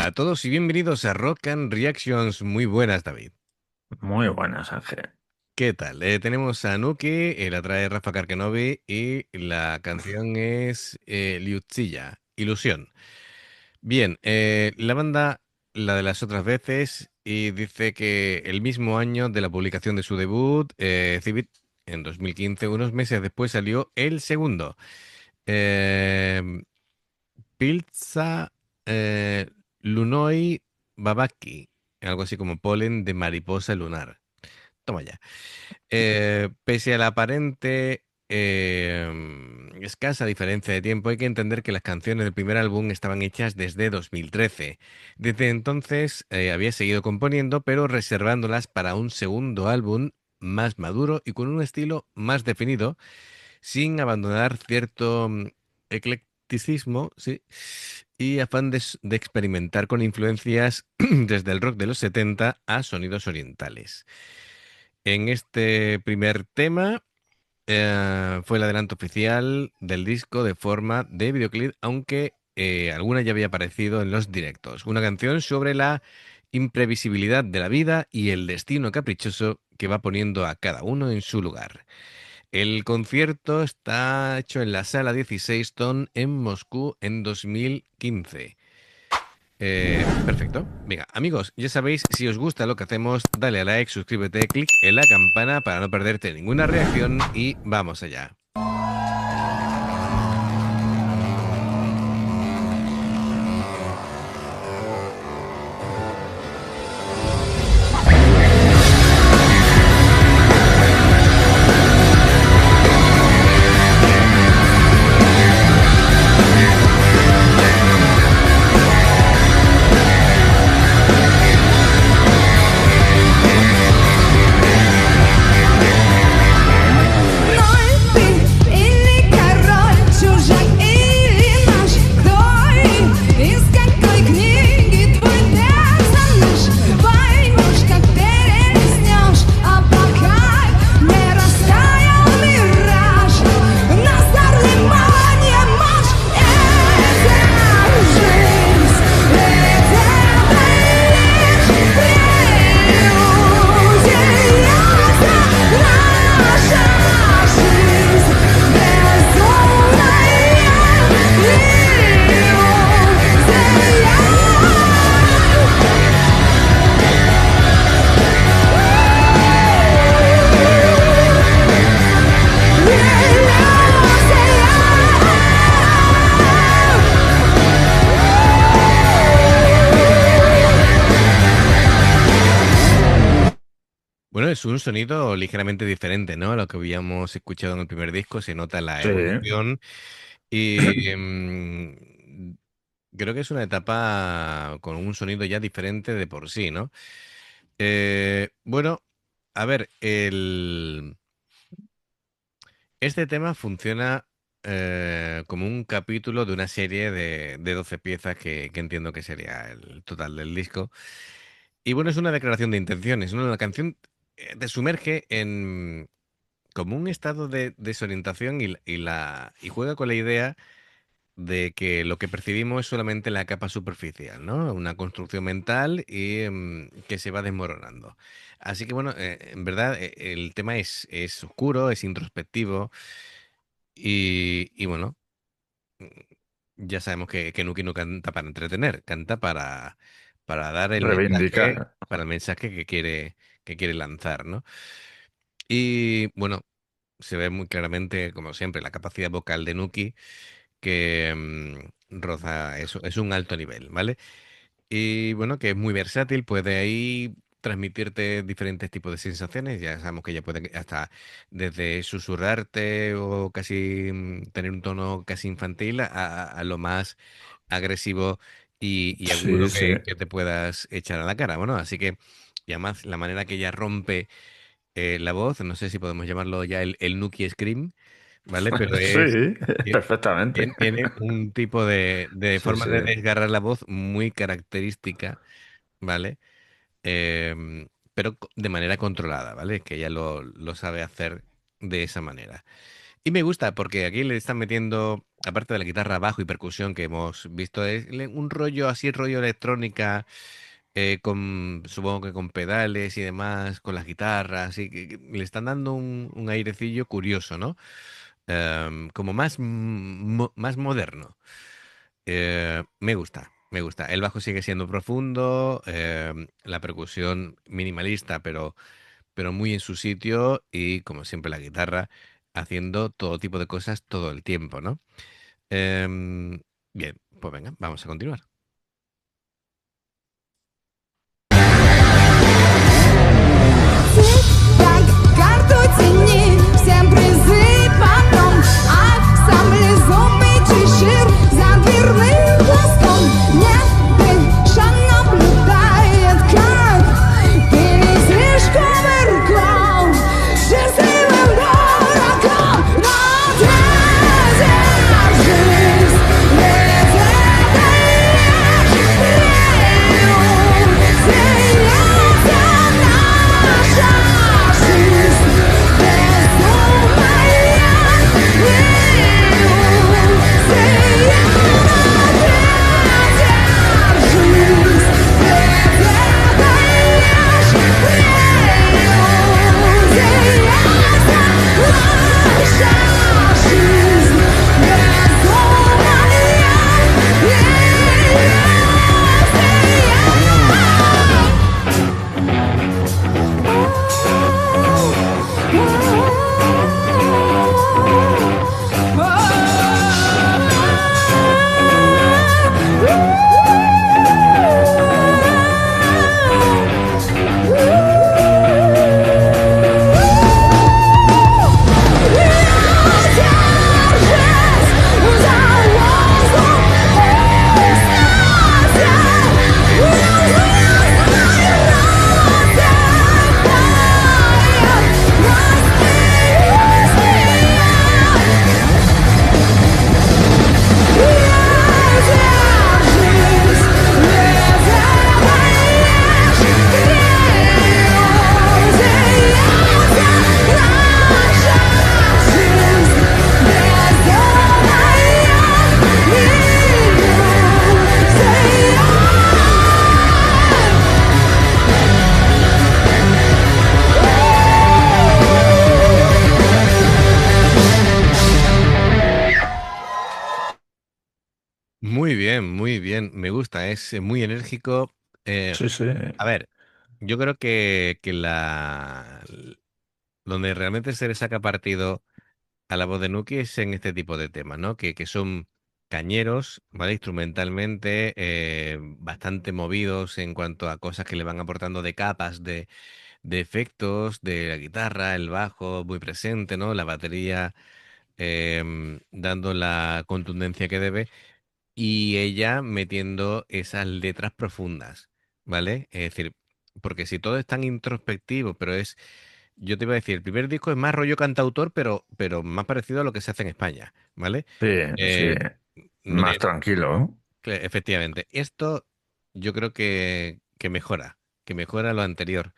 Hola a todos y bienvenidos a Rock and Reactions. Muy buenas, David. Muy buenas, Ángel. ¿Qué tal? Tenemos a Nuki, la trae Rafa Karkenovi y la canción es Liutzilla, Ilusión. Bien, la banda, la de las otras veces, y dice que el mismo año de la publicación de su debut, Civit, en 2015, unos meses después salió el segundo. Eh, Pilza Lunoi Babaki, algo así como polen de mariposa lunar. Toma ya. Pese a la aparente escasa diferencia de tiempo, hay que entender que las canciones del primer álbum estaban hechas desde 2013. Desde entonces había seguido componiendo, pero reservándolas para un segundo álbum más maduro y con un estilo más definido sin abandonar cierto eclecticismo, sí, y afán de experimentar con influencias desde el rock de los 70 a sonidos orientales. En este primer tema fue el adelanto oficial del disco de forma de videoclip, aunque alguna ya había aparecido en los directos. Una canción sobre la imprevisibilidad de la vida y el destino caprichoso que va poniendo a cada uno en su lugar. El concierto está hecho en la Sala 16 Ton en Moscú en 2015. Perfecto. Venga, amigos, ya sabéis, si os gusta lo que hacemos, dale a like, suscríbete, clic en la campana para no perderte ninguna reacción y vamos allá. Или король, чужак или наш, кто из какой книги твой персонаж? Поймешь, как перелистнешь, а пока не растаял мираж. Назар внимание, марш, это жизнь, это лишь иллюзия, наша жизнь безумная Bueno, es un sonido ligeramente diferente, ¿no? A lo que habíamos escuchado en el primer disco, se nota la Sí, evolución y creo que es una etapa con un sonido ya diferente de por sí, ¿no? Bueno, a ver, este tema funciona como un capítulo de una serie de 12 piezas que entiendo que sería el total del disco. Y bueno, es una declaración de intenciones, ¿no? La canción te sumerge en como un estado de desorientación y juega con la idea de que lo que percibimos es solamente la capa superficial, ¿no? Una construcción mental y que se va desmoronando. Así que bueno, en verdad el tema es oscuro, es introspectivo y bueno, ya sabemos que Nuki no canta para entretener, canta para dar reivindicar. para el mensaje que quiere lanzar, ¿no? Y bueno, se ve muy claramente, como siempre, la capacidad vocal de Nuki que roza eso, es un alto nivel, ¿vale? Y bueno, que es muy versátil, puede ahí transmitirte diferentes tipos de sensaciones. Ya sabemos que ella puede hasta desde susurrarte o casi tener un tono casi infantil a lo más agresivo y agudo Sí, sí. que te puedas echar a la cara. Bueno, así que y además la manera que ella rompe la voz, no sé si podemos llamarlo ya el Nuki Scream, ¿vale? Pero es Sí, Tien- perfectamente. tiene un tipo de Sí, forma sí. de desgarrar la voz muy característica, ¿vale? Pero de manera controlada, ¿vale? Que ella lo sabe hacer de esa manera. Y me gusta porque aquí le están metiendo aparte de la guitarra, bajo y percusión que hemos visto, es un rollo así, rollo electrónica, con, supongo que con pedales y demás, con las guitarras, y que le están dando un airecillo curioso, ¿no? Como más, más moderno. Me gusta, me gusta. El bajo sigue siendo profundo, la percusión minimalista, pero muy en su sitio y, como siempre, la guitarra haciendo todo tipo de cosas todo el tiempo, ¿no? Em, bien, pues venga, vamos a continuar. Тик-так, карту тяни, всем призы потом. А сам лизун и чешир за дверным глазком. Не дыша наблюдает, как ты висишь кувырком. Счастливым дураком, но держись, ведь это Muy bien, me gusta, es muy enérgico. Eh, Sí, sí. a ver, yo creo que donde realmente se le saca partido a la voz de Nuki es en este tipo de temas, ¿no? Que son cañeros, ¿vale? Instrumentalmente, bastante movidos en cuanto a cosas que le van aportando de capas, de efectos, de la guitarra, el bajo muy presente, ¿no? La batería dando la contundencia que debe y ella metiendo esas letras profundas, ¿vale? Es decir, porque si todo es tan introspectivo, pero es, yo te iba a decir, el primer disco es más rollo cantautor, pero más parecido a lo que se hace en España, ¿vale? Sí, sí. Eh, Más donde, tranquilo, ¿no? efectivamente, esto yo creo que mejora lo anterior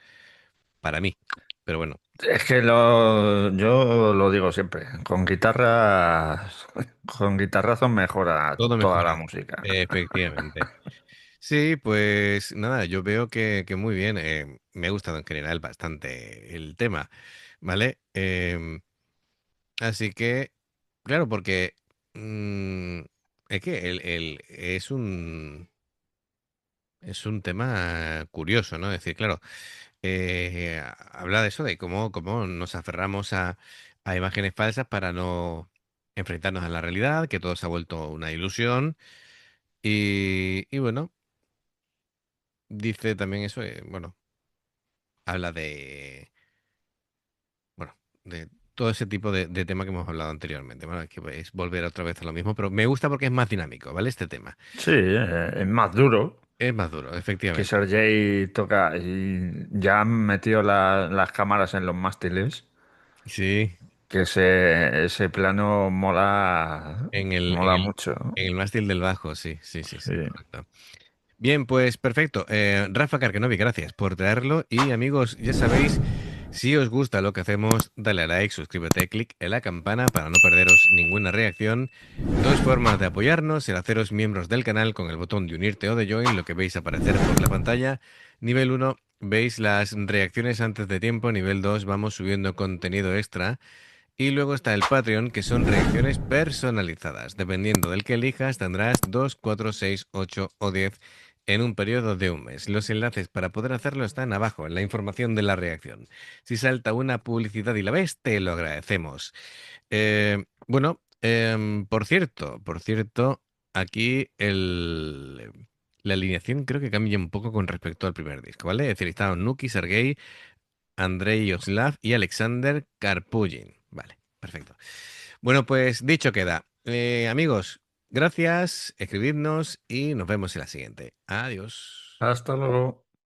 para mí, pero bueno, Es que yo lo digo siempre, con guitarrazos mejora todo toda la mejora, música. efectivamente. Sí, pues nada, yo veo que muy bien. Me ha gustado en general bastante el tema, ¿vale? Así que, claro, porque es que es un tema curioso, ¿no? Es decir, claro, habla de eso, de cómo nos aferramos a imágenes falsas para no enfrentarnos a la realidad, que todo se ha vuelto una ilusión. Y bueno, dice también eso, bueno, habla de bueno, de todo ese tipo de tema que hemos hablado anteriormente. Bueno, es que es volver otra vez a lo mismo, pero me gusta porque es más dinámico, ¿vale? Este tema. Sí, es más duro Es más duro, que efectivamente. Sergey toca y ya han metido las cámaras en los mástiles, Sí, que ese plano mola, en el, en mola el, mucho, ¿no? en el mástil del bajo, sí, sí, sí, Sí. sí, correcto. Bien, pues perfecto. Rafa Carkenovi, gracias por traerlo. Y amigos, ya sabéis Si os gusta lo que hacemos, dale a like, suscríbete, clic en la campana para no perderos ninguna reacción. Dos formas de apoyarnos: el haceros miembros del canal con el botón de unirte o de join, lo que veis aparecer por la pantalla. Nivel 1, veis las reacciones antes de tiempo. Nivel 2, vamos subiendo contenido extra. Y luego está el Patreon, que son reacciones personalizadas. Dependiendo del que elijas, tendrás 2, 4, 6, 8 o 10 en un periodo de un mes. Los enlaces para poder hacerlo están abajo, en la información de la reacción. Si salta una publicidad y la ves, te lo agradecemos. Por cierto, aquí la alineación creo que cambia un poco con respecto al primer disco, ¿vale? Es decir, estaban Nuki, Sergei, Andrei Yoslav y Alexander Karpugin. Vale, perfecto. Bueno, pues dicho queda. Amigos, gracias, escribidnos y nos vemos en la siguiente. Adiós. Hasta luego.